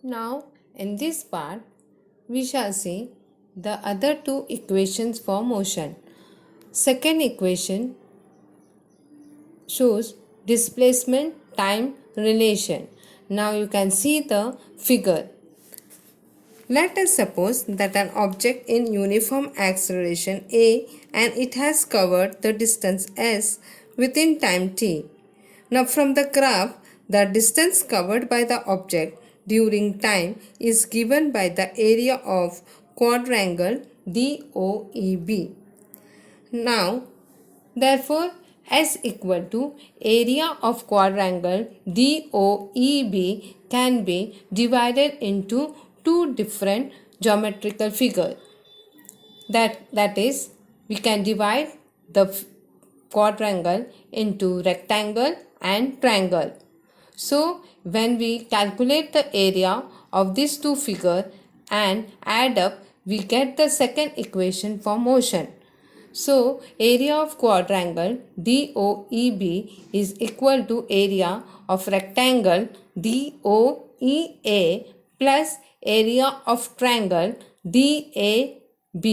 Now, in this part, we shall see the other two equations for motion. Second equation shows displacement time relation. Now you can see the figure. Let us suppose that an object in uniform acceleration a and it has covered the distance s within time t. Now from the graph, the distance covered by the object during time is given by the area of quadrangle DOEB. Now, therefore, S equal to area of quadrangle DOEB can be divided into two different geometrical figures. That is, we can divide the quadrangle into rectangle and triangle. So, when we calculate the area of these two figures and add up, we get the second equation for motion. So, area of quadrangle DOEB is equal to area of rectangle DOEA plus area of triangle DAB.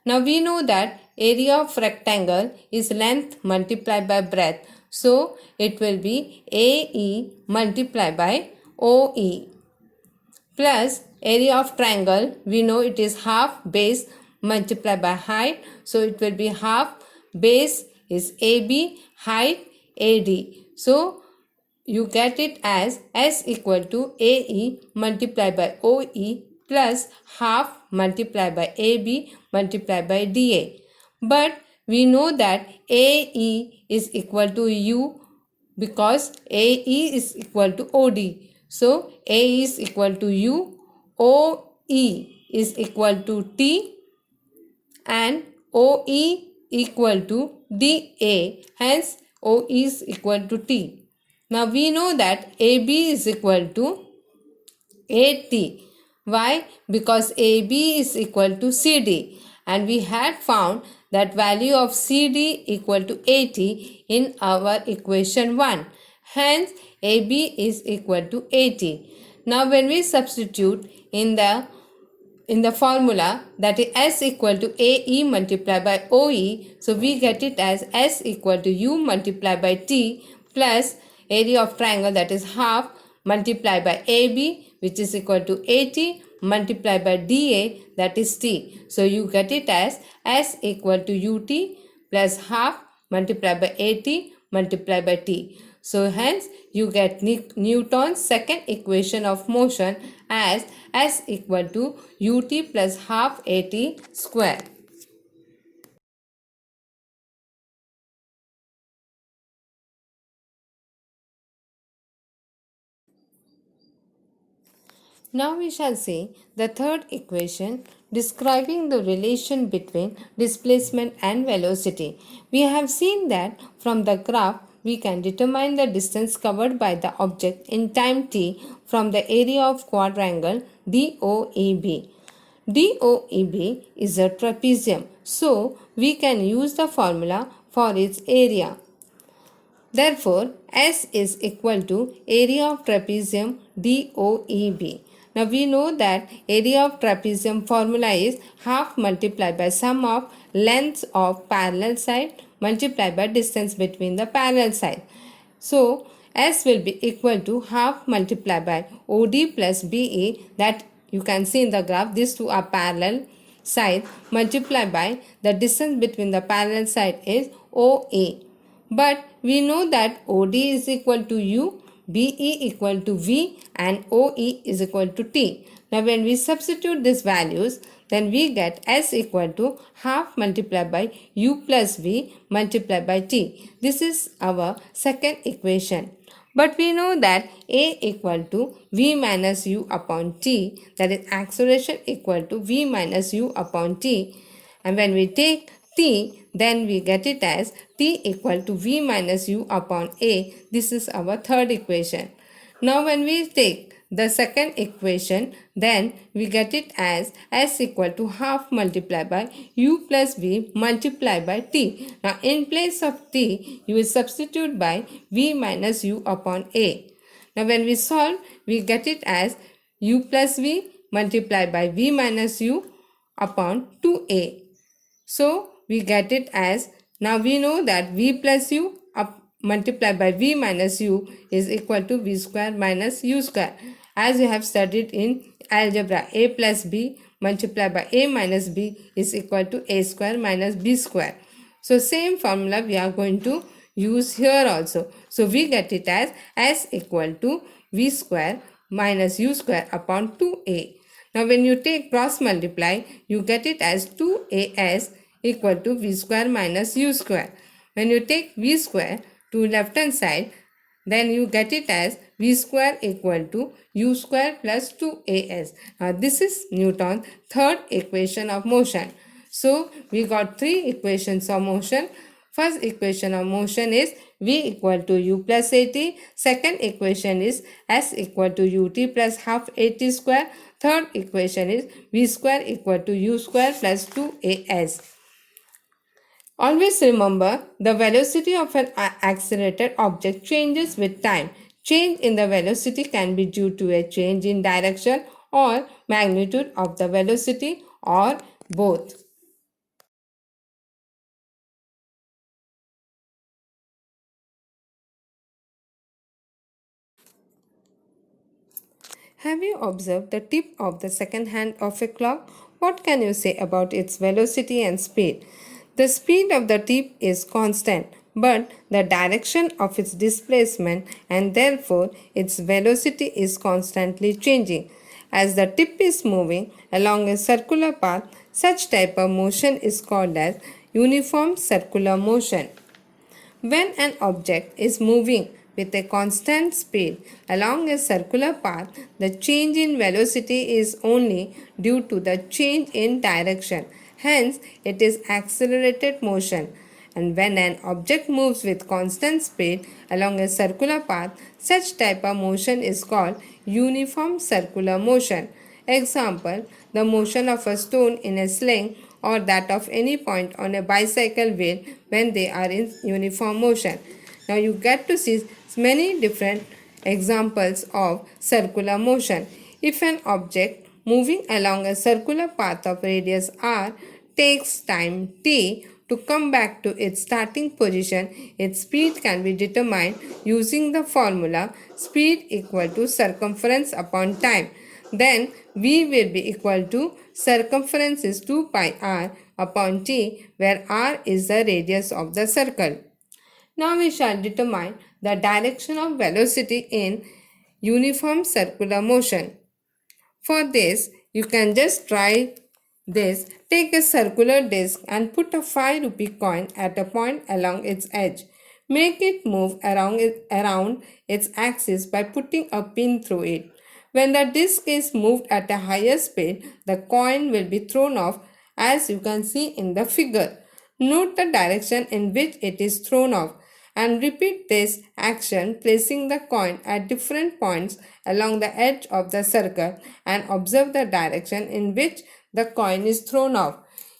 Now we know that area of rectangle is length multiplied by breadth. So it will be AE multiplied by OE plus area of triangle. We know it is half base multiplied by height. So it will be half base is AB, height AD. So you get it as S equal to AE multiplied by OE plus half multiplied by AB multiplied by DA. But we know that AE is equal to U because AE is equal to OD. So AE is equal to U, OE is equal to T and OE equal to DA. Hence OE is equal to T. Now we know that AB is equal to AT. Why? Because AB is equal to CD and we had found that value of CD equal to 80 in our equation 1. Hence AB is equal to 80. Now when we substitute in the formula, that is S equal to AE multiplied by OE, so we get it as S equal to U multiplied by T plus area of triangle, that is half multiplied by AB, which is equal to 80 multiplied by DA, that is T. So you get it as S equal to UT plus half multiplied by 80 multiplied by T. So hence you get Newton's second equation of motion as S equal to UT plus half AT square. Now we shall see the third equation describing the relation between displacement and velocity. We have seen that from the graph we can determine the distance covered by the object in time t from the area of quadrangle DOEB. DOEB is a trapezium, so we can use the formula for its area. Therefore, S is equal to area of trapezium DOEB. Now we know that area of trapezium formula is half multiplied by sum of lengths of parallel side multiplied by distance between the parallel side. So S will be equal to half multiplied by OD plus BE, that you can see in the graph, these two are parallel side multiplied by the distance between the parallel side is OA. But we know that OD is equal to U, BE equal to V and OE is equal to T. Now when we substitute these values, then we get S equal to half multiplied by U plus V multiplied by T. This is our second equation. But we know that A equal to V minus U upon T, that is acceleration equal to V minus U upon T. And when we take T, then we get it as T equal to V minus U upon A. This is our third equation. Now when we take the second equation, then we get it as S equal to half multiplied by U plus V multiplied by T. Now in place of T, you will substitute by V minus U upon A. Now when we solve, we get it as u plus v multiplied by v minus u upon 2a. So we get it as, now we know that v plus u multiplied by v minus u is equal to v square minus u square. As you have studied in algebra, a plus b multiplied by a minus b is equal to a square minus b square. So same formula we are going to use here also. So we get it as s equal to v square minus u square upon 2a. Now when you take cross multiply, you get it as 2as equal to v square minus u square. When you take v square to left hand side, then you get it as v square equal to u square plus 2as. Now this is Newton's third equation of motion. So we got three equations of motion. First equation of motion is v equal to u plus at. Second equation is s equal to ut plus half at square. Third equation is v square equal to u square plus 2as. Always remember, the velocity of an accelerated object changes with time. Change in the velocity can be due to a change in direction or magnitude of the velocity, or both. Have you observed the tip of the second hand of a clock? What can you say about its velocity and speed? The speed of the tip is constant, but the direction of its displacement and therefore its velocity is constantly changing. As the tip is moving along a circular path, such type of motion is called as uniform circular motion. When an object is moving with a constant speed along a circular path, the change in velocity is only due to the change in direction. Hence, it is accelerated motion. And when an object moves with constant speed along a circular path, such type of motion is called uniform circular motion. Example, the motion of a stone in a sling or that of any point on a bicycle wheel when they are in uniform motion. Now you get to see many different examples of circular motion. If an object moving along a circular path of radius r takes time t to come back to its starting position, its speed can be determined using the formula speed equal to circumference upon time. Then v will be equal to circumference is 2 pi r upon t, where r is the radius of the circle. Now we shall determine the direction of velocity in uniform circular motion. For this, you can just try this. Take a circular disc and put a 5 rupee coin at a point along its edge. Make it move around its axis by putting a pin through it. When the disc is moved at a higher speed, the coin will be thrown off, as you can see in the figure. Note the direction in which it is thrown off and repeat this action, placing the coin at different points along the edge of the circle, and observe the direction in which the coin is thrown off.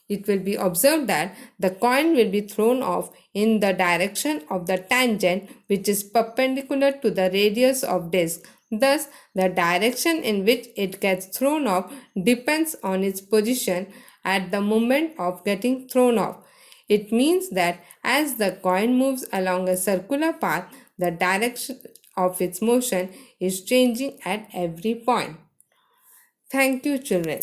It will be observed that the coin will be thrown off in the direction of the tangent, which is perpendicular to the radius of disc. Thus, the direction in which it gets thrown off depends on its position at the moment of getting thrown off. It means that as the coin moves along a circular path, the direction of its motion is changing at every point. Thank you, children.